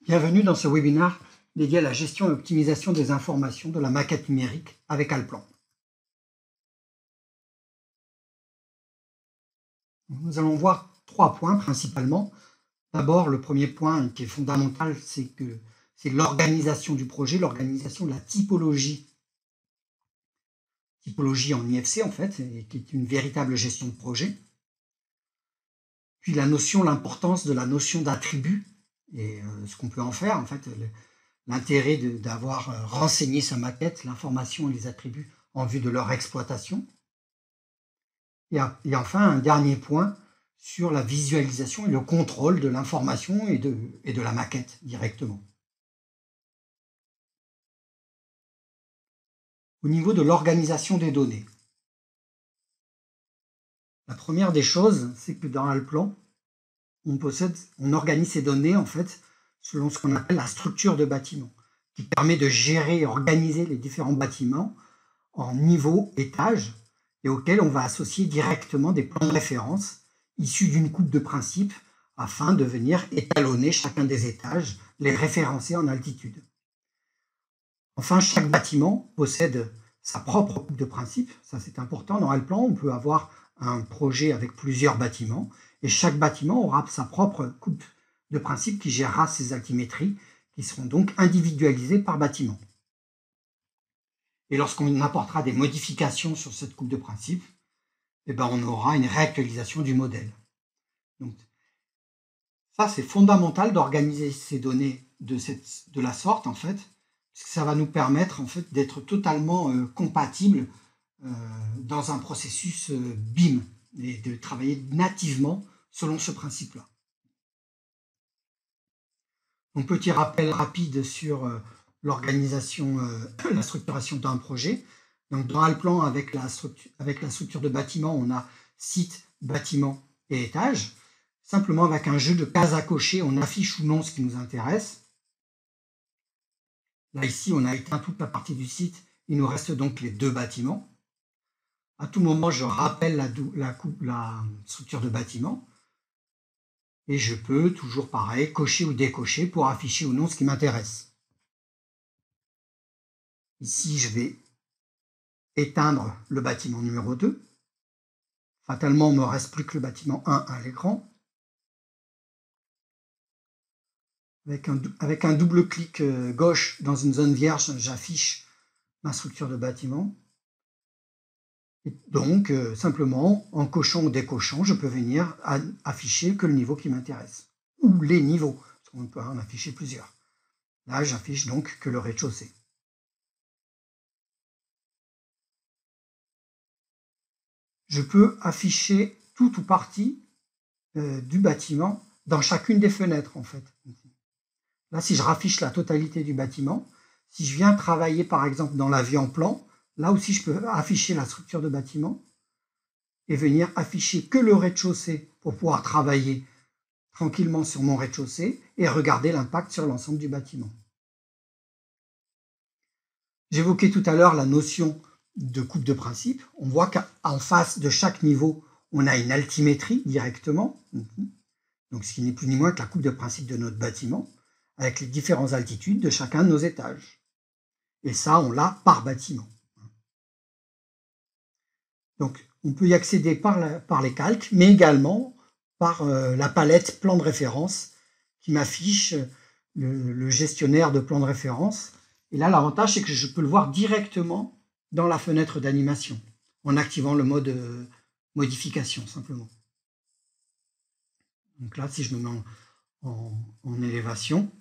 Bienvenue dans ce webinaire dédié à la gestion et optimisation des informations de la maquette numérique avec Allplan. Nous allons voir 3 points principalement. D'abord, le premier point qui est fondamental, c'est l'organisation du projet, l'organisation de la typologie en IFC en fait, et qui est une véritable gestion de projet. Puis l'importance de la notion d'attribut et ce qu'on peut en faire en fait, l'intérêt d'avoir renseigné sa maquette, l'information et les attributs en vue de leur exploitation. Et enfin, un dernier point sur la visualisation et le contrôle de l'information et de la maquette directement. Au niveau de l'organisation des données, la première des choses, c'est que dans Allplan, on organise ces données en fait selon ce qu'on appelle la structure de bâtiment, qui permet de gérer et organiser les différents bâtiments en niveaux, étages, et auxquels on va associer directement des plans de référence issus d'une coupe de principe afin de venir étalonner chacun des étages, les référencer en altitude. Enfin, chaque bâtiment possède sa propre coupe de principe, ça c'est important. Dans Allplan, on peut avoir un projet avec plusieurs bâtiments, et chaque bâtiment aura sa propre coupe de principe qui gérera ses altimétries, qui seront donc individualisées par bâtiment. Et lorsqu'on apportera des modifications sur cette coupe de principe, on aura une réactualisation du modèle. Donc, ça, c'est fondamental d'organiser ces données de la sorte, en fait, parce que ça va nous permettre en fait, d'être totalement compatibles dans un processus BIM et de travailler nativement selon ce principe-là. Un petit rappel rapide sur l'organisation, la structuration d'un projet. Donc dans Allplan, avec la structure de bâtiment, on a site, bâtiment et étage. Simplement avec un jeu de cases à cocher, on affiche ou non ce qui nous intéresse. Là ici, on a éteint toute la partie du site. Il nous reste donc les 2 bâtiments. À tout moment, je rappelle la structure de bâtiment. Et je peux, toujours pareil, cocher ou décocher pour afficher ou non ce qui m'intéresse. Ici, je vais éteindre le bâtiment numéro 2. Fatalement, il ne me reste plus que le bâtiment 1 à l'écran. Avec un double clic gauche dans une zone vierge, j'affiche ma structure de bâtiment. Et donc, simplement, en cochant ou décochant, je peux venir afficher que le niveau qui m'intéresse. Ou les niveaux, parce qu'on peut en afficher plusieurs. Là, j'affiche donc que le rez-de-chaussée. Je peux afficher tout ou partie du bâtiment dans chacune des fenêtres, en fait. Là, si je raffiche la totalité du bâtiment, si je viens travailler, par exemple, dans la vue en plan, là aussi, je peux afficher la structure de bâtiment et venir afficher que le rez-de-chaussée pour pouvoir travailler tranquillement sur mon rez-de-chaussée et regarder l'impact sur l'ensemble du bâtiment. J'évoquais tout à l'heure la notion de coupe de principe. On voit qu'en face de chaque niveau, on a une altimétrie directement, donc ce qui n'est plus ni moins que la coupe de principe de notre bâtiment, avec les différentes altitudes de chacun de nos étages. Et ça, on l'a par bâtiment. Donc, on peut y accéder par les calques, mais également par la palette plan de référence qui m'affiche le gestionnaire de plan de référence. Et là, l'avantage, c'est que je peux le voir directement dans la fenêtre d'animation, en activant le mode modification, simplement. Donc là, si je me mets en élévation,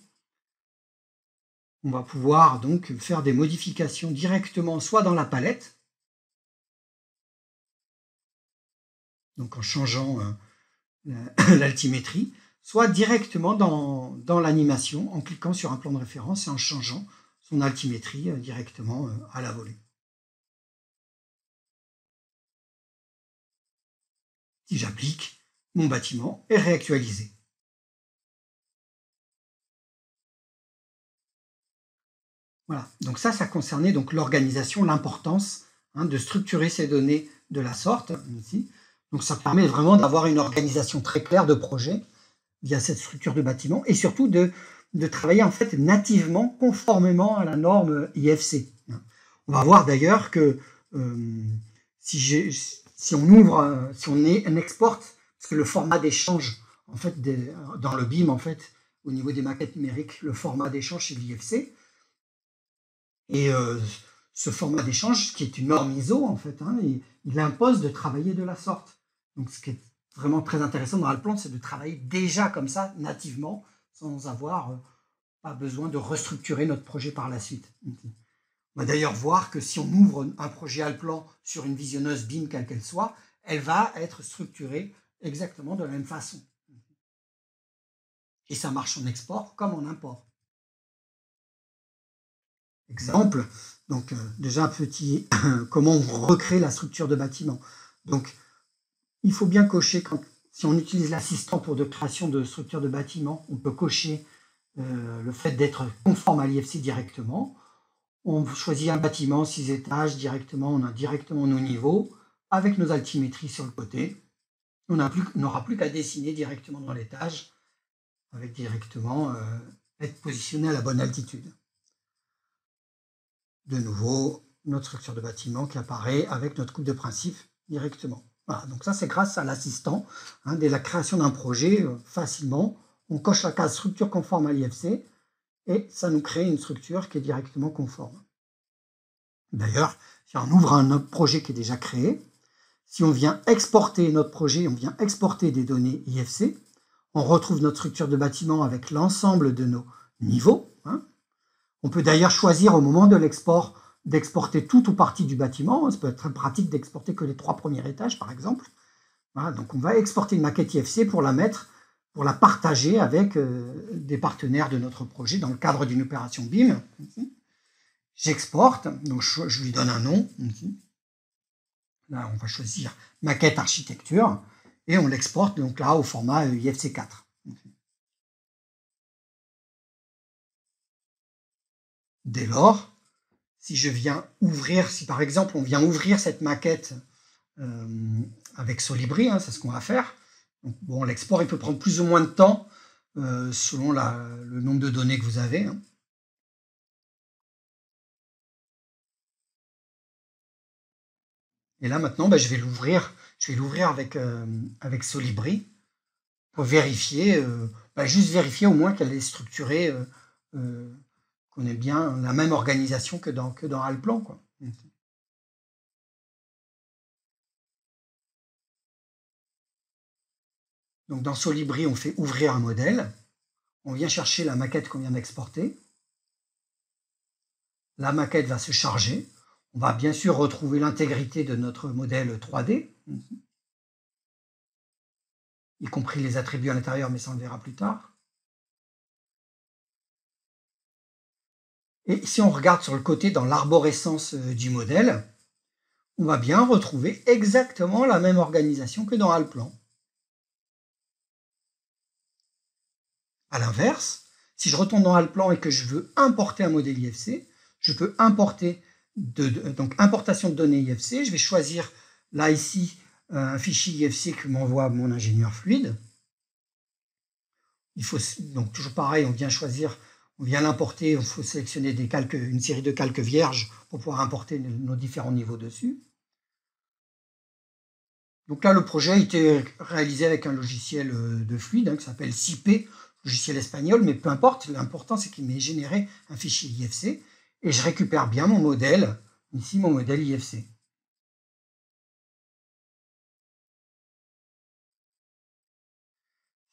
on va pouvoir donc faire des modifications directement, soit dans la palette, donc en changeant l'altimétrie, soit directement dans l'animation, en cliquant sur un plan de référence et en changeant son altimétrie directement à la volée. Si j'applique, mon bâtiment est réactualisé. Voilà, donc ça concernait donc l'organisation, l'importance de structurer ces données de la sorte, ici. Donc ça permet vraiment d'avoir une organisation très claire de projet via cette structure de bâtiment et surtout de de travailler en fait nativement, conformément à la norme IFC. On va voir d'ailleurs que si on exporte, parce que le format d'échange en fait dans le BIM en fait au niveau des maquettes numériques, le format d'échange c'est l'IFC et ce format d'échange qui est une norme ISO en fait, il impose de travailler de la sorte. Donc ce qui est vraiment très intéressant dans Allplan, c'est de travailler déjà comme ça nativement sans avoir pas besoin de restructurer notre projet par la suite. On va d'ailleurs voir que si on ouvre un projet Allplan sur une visionneuse BIM quelle qu'elle soit, elle va être structurée exactement de la même façon. Et ça marche en export comme en import. Exemple, donc déjà un petit comment on recrée la structure de bâtiment. Donc il faut bien cocher si on utilise l'assistant pour de création de structure de bâtiment, on peut cocher le fait d'être conforme à l'IFC directement. On choisit un bâtiment 6 étages directement, on a directement nos niveaux avec nos altimétries sur le côté. On n'aura plus qu'à dessiner directement dans l'étage avec directement être positionné à la bonne altitude. De nouveau, notre structure de bâtiment qui apparaît avec notre coupe de principe directement. Voilà, donc ça c'est grâce à l'assistant. Dès la création d'un projet, facilement, on coche la case structure conforme à l'IFC et ça nous crée une structure qui est directement conforme. D'ailleurs, si on ouvre un autre projet qui est déjà créé, si on vient exporter notre projet, on vient exporter des données IFC, on retrouve notre structure de bâtiment avec l'ensemble de nos niveaux. On peut d'ailleurs choisir au moment de l'export d'exporter tout ou partie du bâtiment. Ça peut être très pratique d'exporter que les 3 premiers étages, par exemple. Voilà, donc on va exporter une maquette IFC pour la partager avec des partenaires de notre projet dans le cadre d'une opération BIM. J'exporte, donc je lui donne un nom. Là, on va choisir maquette architecture et on l'exporte donc là au format IFC 4. Dès lors, si par exemple on vient ouvrir cette maquette avec Solibri, c'est ce qu'on va faire. Donc, bon, l'export il peut prendre plus ou moins de temps selon le nombre de données que vous avez. Et là maintenant, je vais l'ouvrir avec Solibri pour vérifier, juste vérifier au moins qu'elle est structurée, qu'on ait bien la même organisation que dans Allplan, quoi. Donc dans Solibri, on fait ouvrir un modèle, on vient chercher la maquette qu'on vient d'exporter, la maquette va se charger, on va bien sûr retrouver l'intégrité de notre modèle 3D, y compris les attributs à l'intérieur, mais ça on le verra plus tard. Et si on regarde sur le côté dans l'arborescence du modèle, on va bien retrouver exactement la même organisation que dans Allplan. À l'inverse, si je retourne dans Allplan et que je veux importer un modèle IFC, je peux importer, donc importation de données IFC, je vais choisir là ici un fichier IFC que m'envoie mon ingénieur fluide. Il faut donc toujours pareil, on vient l'importer, il faut sélectionner une série de calques vierges pour pouvoir importer nos différents niveaux dessus. Donc là, le projet a été réalisé avec un logiciel de fluide qui s'appelle CIP, logiciel espagnol, mais peu importe, l'important c'est qu'il m'ait généré un fichier IFC et je récupère bien mon modèle, ici mon modèle IFC.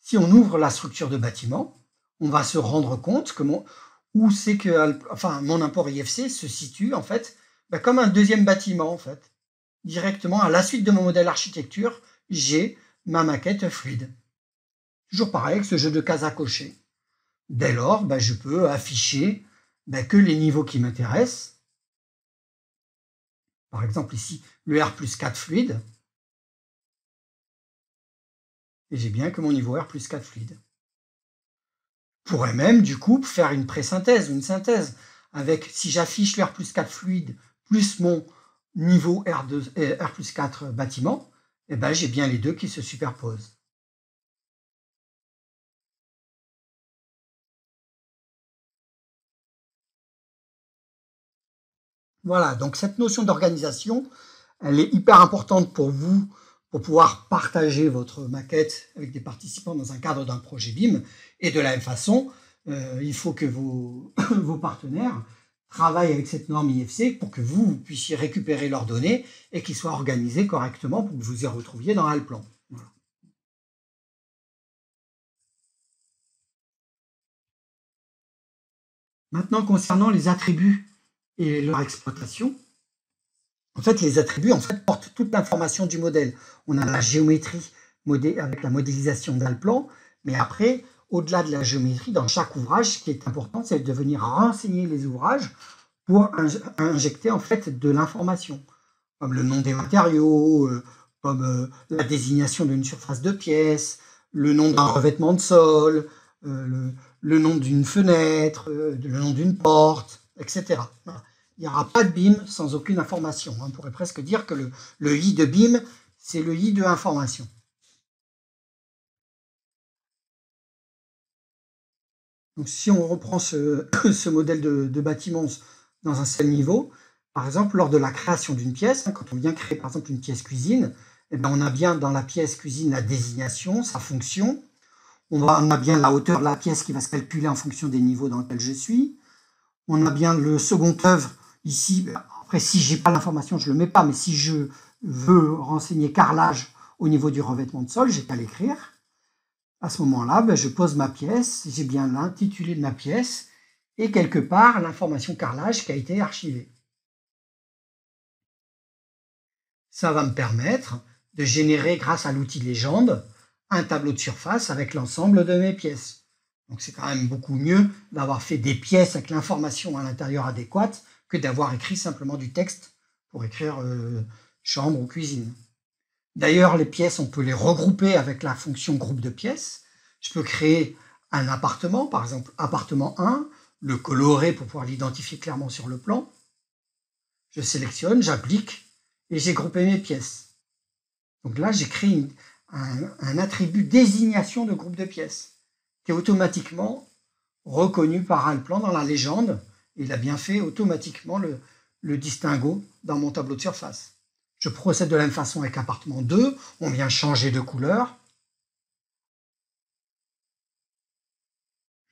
Si on ouvre la structure de bâtiment, on va se rendre compte que mon import IFC se situe en fait comme un deuxième bâtiment en fait. Directement à la suite de mon modèle architecture, j'ai ma maquette fluide. Toujours pareil avec ce jeu de cases à cocher. Dès lors, je peux afficher que les niveaux qui m'intéressent. Par exemple ici, le R+4 fluide. Et j'ai bien que mon niveau R+4 fluide. Je pourrais même, du coup, faire une pré-synthèse, une synthèse, avec, si j'affiche le R+4 fluide plus mon niveau R+4 bâtiment, j'ai bien les deux qui se superposent. Voilà, donc cette notion d'organisation, elle est hyper importante pour vous, pour pouvoir partager votre maquette avec des participants dans un cadre d'un projet BIM. Et de la même façon, il faut que vos partenaires travaillent avec cette norme IFC pour que vous puissiez récupérer leurs données et qu'ils soient organisés correctement pour que vous y retrouviez dans Alplan. Voilà. Maintenant, concernant les attributs et leur exploitation, en fait, les attributs portent toute l'information du modèle. On a la géométrie avec la modélisation d'Alplan, mais après, au-delà de la géométrie, dans chaque ouvrage, ce qui est important, c'est de venir renseigner les ouvrages pour injecter en fait de l'information, comme le nom des matériaux, comme la désignation d'une surface de pièce, le nom d'un revêtement de sol, le nom d'une fenêtre, le nom d'une porte, etc. Voilà. Il n'y aura pas de BIM sans aucune information. On pourrait presque dire que le I de BIM, c'est le I de information. Donc, si on reprend ce modèle de bâtiment dans un seul niveau, par exemple, lors de la création d'une pièce, quand on vient créer par exemple une pièce cuisine, eh bien, on a bien dans la pièce cuisine la désignation, sa fonction. On a bien la hauteur de la pièce qui va se calculer en fonction des niveaux dans lesquels je suis. On a bien le second œuvre. Ici, après, si je n'ai pas l'information, je ne le mets pas, mais si je veux renseigner carrelage au niveau du revêtement de sol, j'ai qu'à l'écrire. À ce moment-là, je pose ma pièce, j'ai bien l'intitulé de ma pièce et quelque part l'information carrelage qui a été archivée. Ça va me permettre de générer, grâce à l'outil légende, un tableau de surface avec l'ensemble de mes pièces. Donc c'est quand même beaucoup mieux d'avoir fait des pièces avec l'information à l'intérieur adéquate que d'avoir écrit simplement du texte pour écrire chambre ou cuisine. D'ailleurs, les pièces, on peut les regrouper avec la fonction groupe de pièces. Je peux créer un appartement, par exemple appartement 1, le colorer pour pouvoir l'identifier clairement sur le plan. Je sélectionne, j'applique et j'ai groupé mes pièces. Donc là, j'ai créé un attribut désignation de groupe de pièces qui est automatiquement reconnu par Alplan dans la légende. Il a bien fait automatiquement le distinguo dans mon tableau de surface. Je procède de la même façon avec appartement 2. On vient changer de couleur.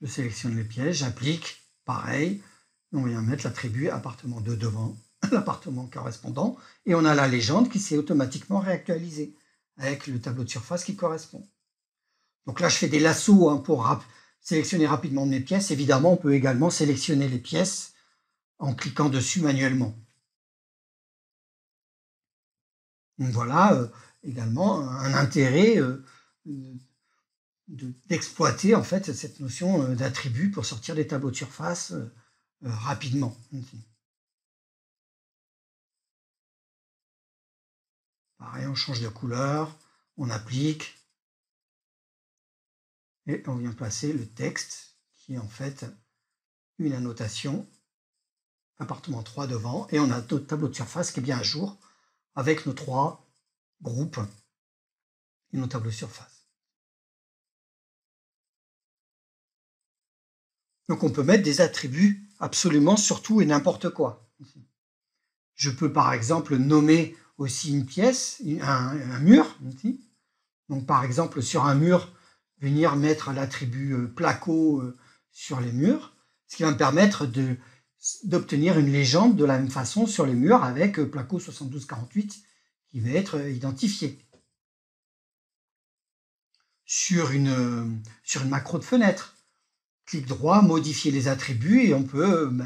Je sélectionne les pièces, j'applique, pareil. On vient mettre l'attribut appartement 2 devant l'appartement correspondant. Et on a la légende qui s'est automatiquement réactualisée avec le tableau de surface qui correspond. Donc là, je fais des lassos pour sélectionner rapidement mes pièces. Évidemment, on peut également sélectionner les pièces en cliquant dessus manuellement. Donc voilà également un intérêt d'exploiter en fait cette notion d'attribut pour sortir des tableaux de surface rapidement. Pareil, on change de couleur, on applique et on vient placer le texte qui est en fait une annotation appartement 3 devant et on a notre tableau de surface qui est bien à jour avec nos 3 groupes et nos tableaux de surface. Donc on peut mettre des attributs absolument sur tout et n'importe quoi. Je peux par exemple nommer aussi une pièce, un mur. Donc par exemple sur un mur, venir mettre l'attribut placo sur les murs, ce qui va me permettre d'obtenir une légende de la même façon sur les murs avec placo 7248 qui va être identifié. Sur une macro de fenêtre, clic droit, modifier les attributs et on peut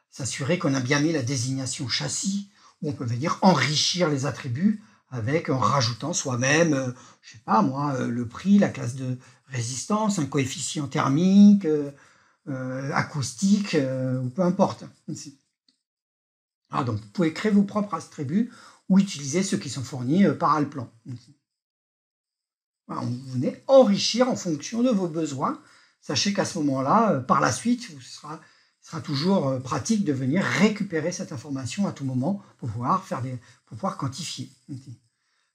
s'assurer qu'on a bien mis la désignation châssis ou on peut venir enrichir les attributs avec en rajoutant soi-même, je sais pas moi, le prix, la classe de résistance, un coefficient thermique, acoustique, ou peu importe. Donc vous pouvez créer vos propres attributs ou utiliser ceux qui sont fournis par Alplan. Voilà, vous venez enrichir en fonction de vos besoins. Sachez qu'à ce moment-là, par la suite, il sera toujours pratique de venir récupérer cette information à tout moment pour pouvoir quantifier.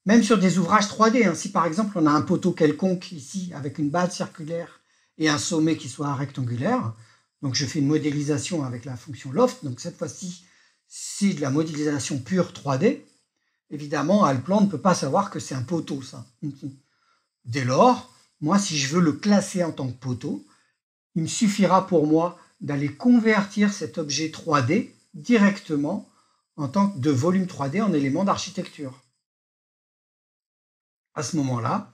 Même sur des ouvrages 3D, si par exemple on a un poteau quelconque ici avec une base circulaire et un sommet qui soit rectangulaire, donc je fais une modélisation avec la fonction loft, donc cette fois-ci c'est de la modélisation pure 3D, évidemment, Allplan ne peut pas savoir que c'est un poteau, ça. Dès lors, moi, si je veux le classer en tant que poteau, il me suffira pour moi d'aller convertir cet objet 3D directement en tant que de volume 3D en élément d'architecture. À ce moment-là,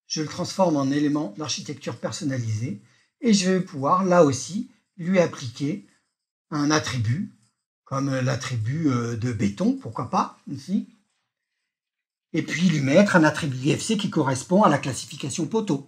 je le transforme en élément d'architecture personnalisé et je vais pouvoir, là aussi, lui appliquer un attribut, comme l'attribut de béton, pourquoi pas, ici, et puis lui mettre un attribut IFC qui correspond à la classification poteau.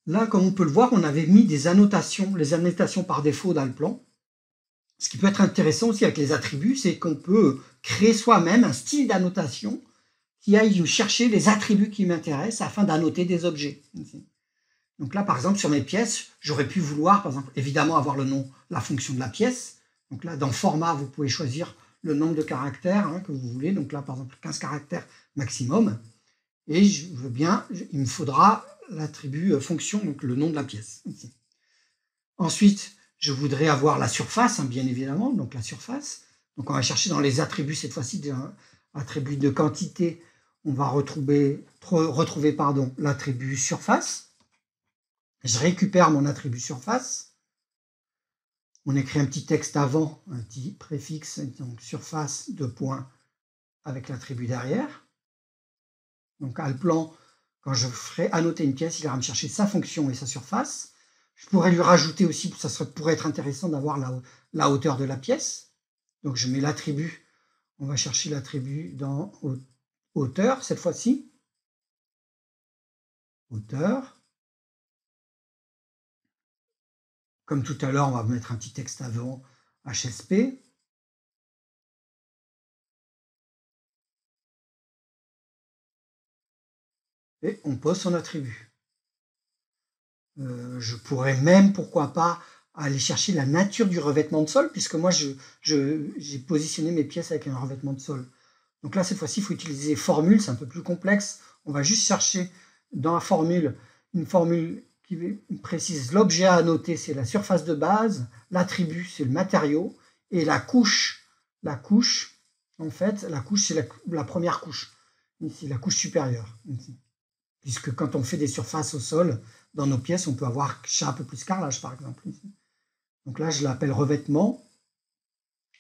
Là, comme on peut le voir, on avait mis des annotations, les annotations par défaut dans le plan. Ce qui peut être intéressant aussi avec les attributs, c'est qu'on peut créer soi-même un style d'annotation qui aille chercher les attributs qui m'intéressent afin d'annoter des objets. Donc là, par exemple, sur mes pièces, j'aurais pu vouloir, par exemple, évidemment avoir le nom, la fonction de la pièce. Donc là, dans format, vous pouvez choisir le nombre de caractères que vous voulez. Donc là, par exemple, 15 caractères maximum. Et je veux bien, il me faudra l'attribut fonction, donc le nom de la pièce. Ici. Ensuite, je voudrais avoir la surface, bien évidemment, donc la surface. Donc on va chercher dans les attributs, cette fois-ci, attribut de quantité, on va retrouver l'attribut surface. Je récupère mon attribut surface. On écrit un petit texte avant, un petit préfixe, donc surface, de points, avec l'attribut derrière. Donc Allplan, quand je ferai annoter une pièce, il ira me chercher sa fonction et sa surface. Je pourrais lui rajouter aussi, ça pourrait être intéressant d'avoir la hauteur de la pièce. Donc je mets l'attribut, on va chercher l'attribut dans hauteur cette fois-ci. Hauteur. Comme tout à l'heure, on va mettre un petit texte avant HSP. Et on pose son attribut. Je pourrais même, pourquoi pas, aller chercher la nature du revêtement de sol, puisque moi, j'ai positionné mes pièces avec un revêtement de sol. Donc là, cette fois-ci, il faut utiliser formule, c'est un peu plus complexe. On va juste chercher dans la formule, une formule qui précise l'objet à annoter, c'est la surface de base, l'attribut, c'est le matériau, et la couche, en fait, la couche, c'est la première couche, ici, la couche supérieure. Ici. Puisque quand on fait des surfaces au sol, dans nos pièces, on peut avoir un peu plus carrelage, par exemple. Donc là, je l'appelle revêtement,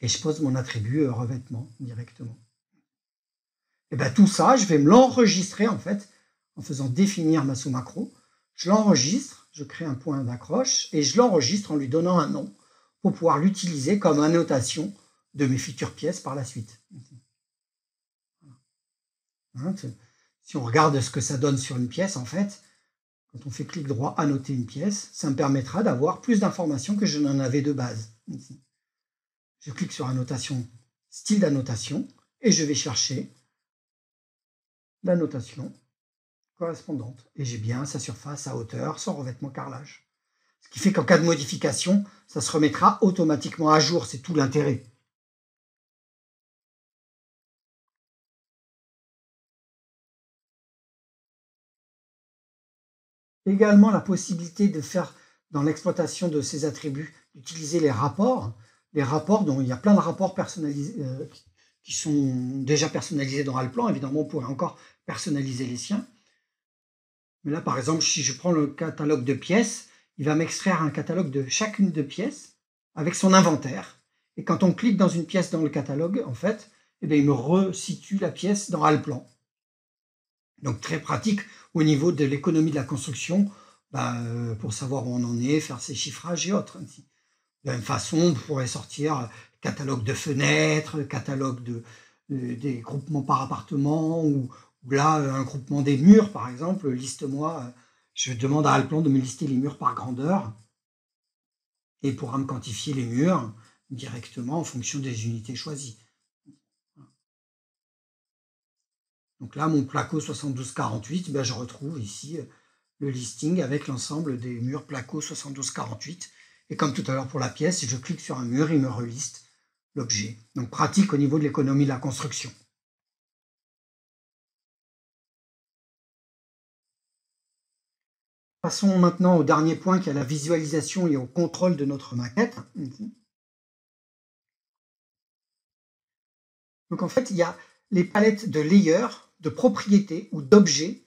et je pose mon attribut revêtement directement. Et bien tout ça, je vais me l'enregistrer, en fait, en faisant définir ma sous-macro. Je l'enregistre, je crée un point d'accroche, et je l'enregistre en lui donnant un nom, pour pouvoir l'utiliser comme annotation de mes futures pièces par la suite. Si on regarde ce que ça donne sur une pièce, en fait, quand on fait clic droit, annoter une pièce, ça me permettra d'avoir plus d'informations que je n'en avais de base. Ici. Je clique sur annotation, style d'annotation, et je vais chercher l'annotation correspondante. Et j'ai bien sa surface, sa hauteur, son revêtement carrelage. Ce qui fait qu'en cas de modification, ça se remettra automatiquement à jour, c'est tout l'intérêt. Également la possibilité de faire, dans l'exploitation de ces attributs, d'utiliser les rapports. Les rapports, dont il y a plein de rapports personnalisés, qui sont déjà personnalisés dans Allplan. Évidemment, on pourrait encore personnaliser les siens. Mais là, par exemple, si je prends le catalogue de pièces, il va m'extraire un catalogue de chacune de pièces avec son inventaire. Et quand on clique dans une pièce dans le catalogue, en fait, eh bien, il me resitue la pièce dans Allplan. Donc très pratique au niveau de l'économie de la construction, pour savoir où on en est, faire ses chiffrages et autres. De la même façon, on pourrait sortir catalogue de fenêtres, catalogue des groupements par appartement, ou là, un groupement des murs, par exemple. Liste-moi, je demande à Allplan de me lister les murs par grandeur, et pourra me quantifier les murs directement en fonction des unités choisies. Donc là, mon placo 7248, je retrouve ici le listing avec l'ensemble des murs placo 7248 Et comme tout à l'heure pour la pièce, si je clique sur un mur, il me reliste l'objet. Donc pratique au niveau de l'économie de la construction. Passons maintenant au dernier point qui est la visualisation et au contrôle de notre maquette. Donc en fait, il y a les palettes de layers, de propriétés ou d'objets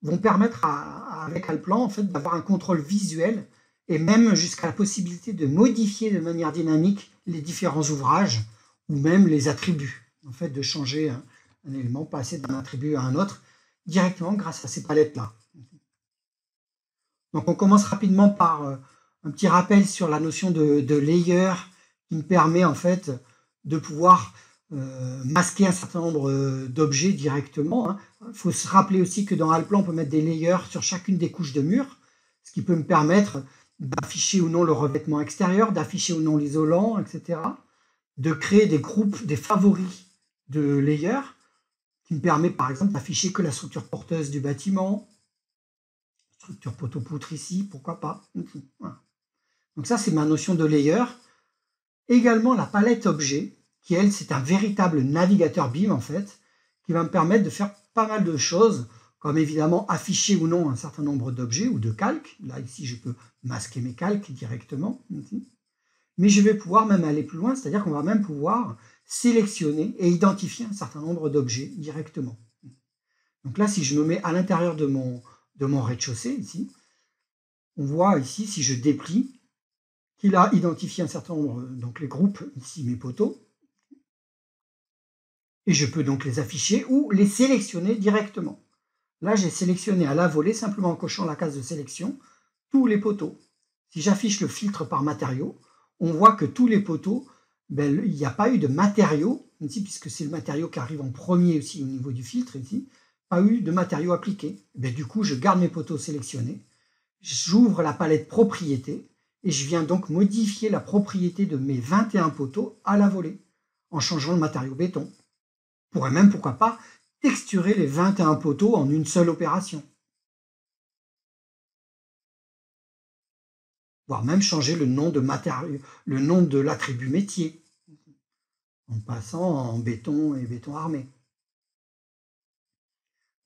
vont permettre avec Allplan en fait, d'avoir un contrôle visuel et même jusqu'à la possibilité de modifier de manière dynamique les différents ouvrages ou même les attributs. En fait, de changer un élément, passer d'un attribut à un autre directement grâce à ces palettes-là. Donc on commence rapidement par un petit rappel sur la notion de layer qui me permet en fait de pouvoir masquer un certain nombre d'objets directement. Il faut se rappeler aussi que dans Allplan, on peut mettre des layers sur chacune des couches de mur, ce qui peut me permettre d'afficher ou non le revêtement extérieur, d'afficher ou non l'isolant, etc. De créer des groupes, des favoris de layers, qui me permet par exemple d'afficher que la structure porteuse du bâtiment, structure poteau-poutre ici, pourquoi pas. Voilà. Donc ça, c'est ma notion de layer. Également la palette objet, qui elle, c'est un véritable navigateur BIM en fait, qui va me permettre de faire pas mal de choses, comme évidemment afficher ou non un certain nombre d'objets ou de calques. Là, ici, je peux masquer mes calques directement. Mais je vais pouvoir même aller plus loin, c'est-à-dire qu'on va même pouvoir sélectionner et identifier un certain nombre d'objets directement. Donc là, si je me mets à l'intérieur de mon rez-de-chaussée, ici, on voit ici, si je déplie, qu'il a identifié un certain nombre, donc les groupes, ici mes poteaux, et je peux donc les afficher ou les sélectionner directement. Là, j'ai sélectionné à la volée, simplement en cochant la case de sélection, tous les poteaux. Si j'affiche le filtre par matériaux, on voit que tous les poteaux, il n'y a pas eu de matériaux, ici, puisque c'est le matériau qui arrive en premier aussi au niveau du filtre, ici, pas eu de matériaux appliqués. Du coup, je garde mes poteaux sélectionnés, j'ouvre la palette propriétés, et je viens donc modifier la propriété de mes 21 poteaux à la volée, en changeant le matériau béton. Je pourrais même, pourquoi pas, texturer les 21 poteaux en une seule opération. Voire même changer le nom de matériau, le nom de l'attribut métier, en passant en béton et béton armé.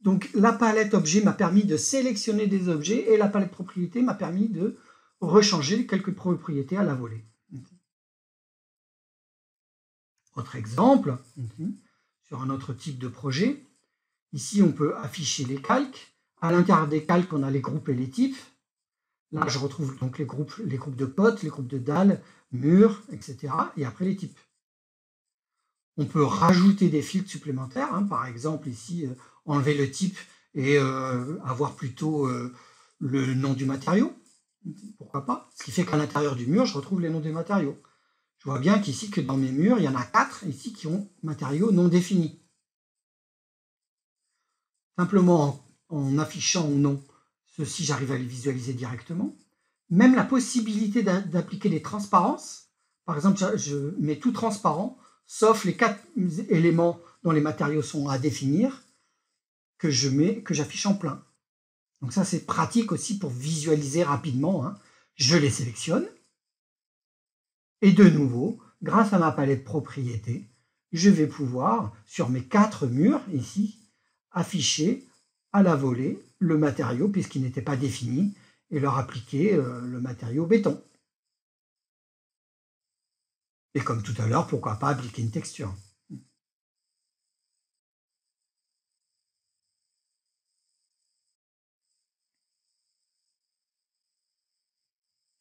Donc la palette objet m'a permis de sélectionner des objets et la palette propriété m'a permis de rechanger quelques propriétés à la volée. Autre exemple, sur un autre type de projet, ici on peut afficher les calques. À l'intérieur des calques, on a les groupes et les types. Là, je retrouve donc les groupes de potes, les groupes de dalles, murs, etc. Et après les types. On peut rajouter des filtres supplémentaires, par exemple ici, enlever le type et avoir plutôt le nom du matériau. Pourquoi pas? Ce qui fait qu'à l'intérieur du mur, je retrouve les noms des matériaux. Je vois bien qu'ici, que dans mes murs, il y en a 4 ici qui ont matériaux non définis. Simplement en affichant ou non ceci, j'arrive à les visualiser directement. Même la possibilité d'appliquer des transparences. Par exemple, je mets tout transparent, sauf les 4 éléments dont les matériaux sont à définir, que j'affiche en plein. Donc ça, c'est pratique aussi pour visualiser rapidement. Je les sélectionne. Et de nouveau, grâce à ma palette propriétés, je vais pouvoir, sur mes 4 murs, ici, afficher à la volée le matériau, puisqu'il n'était pas défini, et leur appliquer le matériau béton. Et comme tout à l'heure, pourquoi pas appliquer une texture.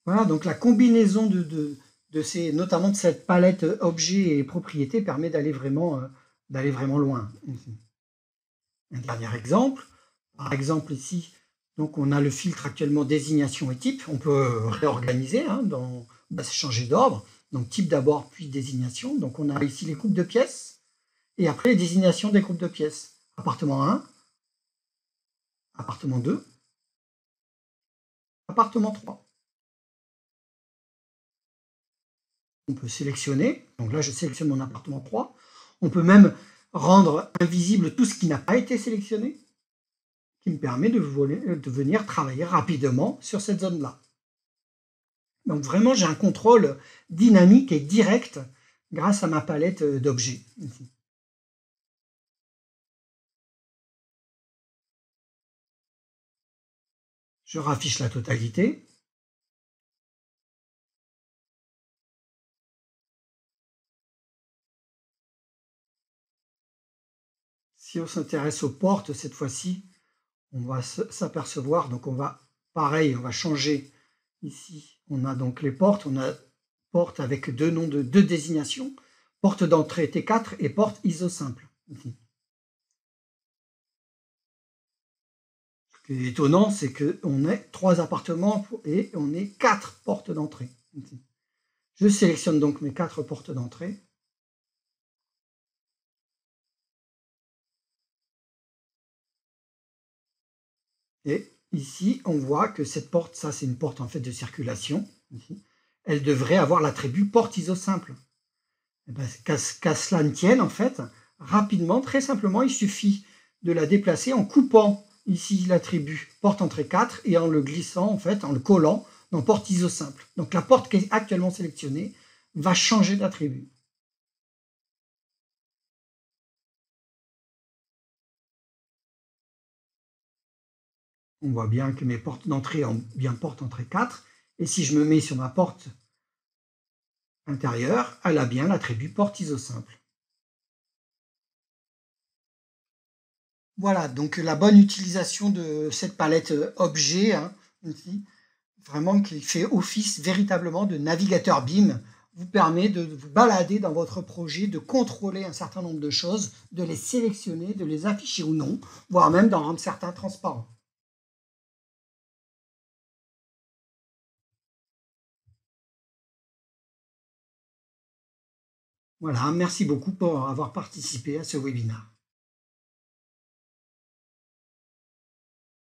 Voilà, donc la combinaison notamment de cette palette objets et propriétés permet d'aller vraiment loin. Un dernier exemple, par exemple ici, donc on a le filtre actuellement désignation et type, on peut réorganiser, changer d'ordre, donc type d'abord puis désignation, donc on a ici les groupes de pièces, et après les désignations des groupes de pièces. Appartement 1, appartement 2, appartement 3. On peut sélectionner, donc là je sélectionne mon appartement 3, on peut même rendre invisible tout ce qui n'a pas été sélectionné, qui me permet de venir travailler rapidement sur cette zone-là. Donc vraiment, j'ai un contrôle dynamique et direct grâce à ma palette d'objets. Ici. Je raffiche la totalité. Si on s'intéresse aux portes, cette fois-ci, on va s'apercevoir, donc on va, pareil, on va changer ici. On a donc les portes, on a porte avec deux noms de deux désignations, porte d'entrée T4 et porte ISO simple. Ici. Ce qui est étonnant, c'est qu'on ait 3 appartements et on ait 4 portes d'entrée. Je sélectionne donc mes 4 portes d'entrée. Et ici, on voit que cette porte, ça c'est une porte en fait de circulation. Ici. Elle devrait avoir l'attribut porte ISO simple. Qu'à cela ne tienne, en fait, rapidement, très simplement, il suffit de la déplacer en coupant ici l'attribut porte entrée 4 et en le glissant, en fait, en le collant dans porte ISO simple. Donc la porte qui est actuellement sélectionnée va changer d'attribut. On voit bien que mes portes d'entrée ont bien porte entrée 4. Et si je me mets sur ma porte intérieure, elle a bien l'attribut porte ISO simple. Voilà, donc la bonne utilisation de cette palette objet, hein, ici, vraiment qui fait office véritablement de navigateur BIM, vous permet de vous balader dans votre projet, de contrôler un certain nombre de choses, de les sélectionner, de les afficher ou non, voire même d'en rendre certains transparents. Voilà, merci beaucoup pour avoir participé à ce webinaire.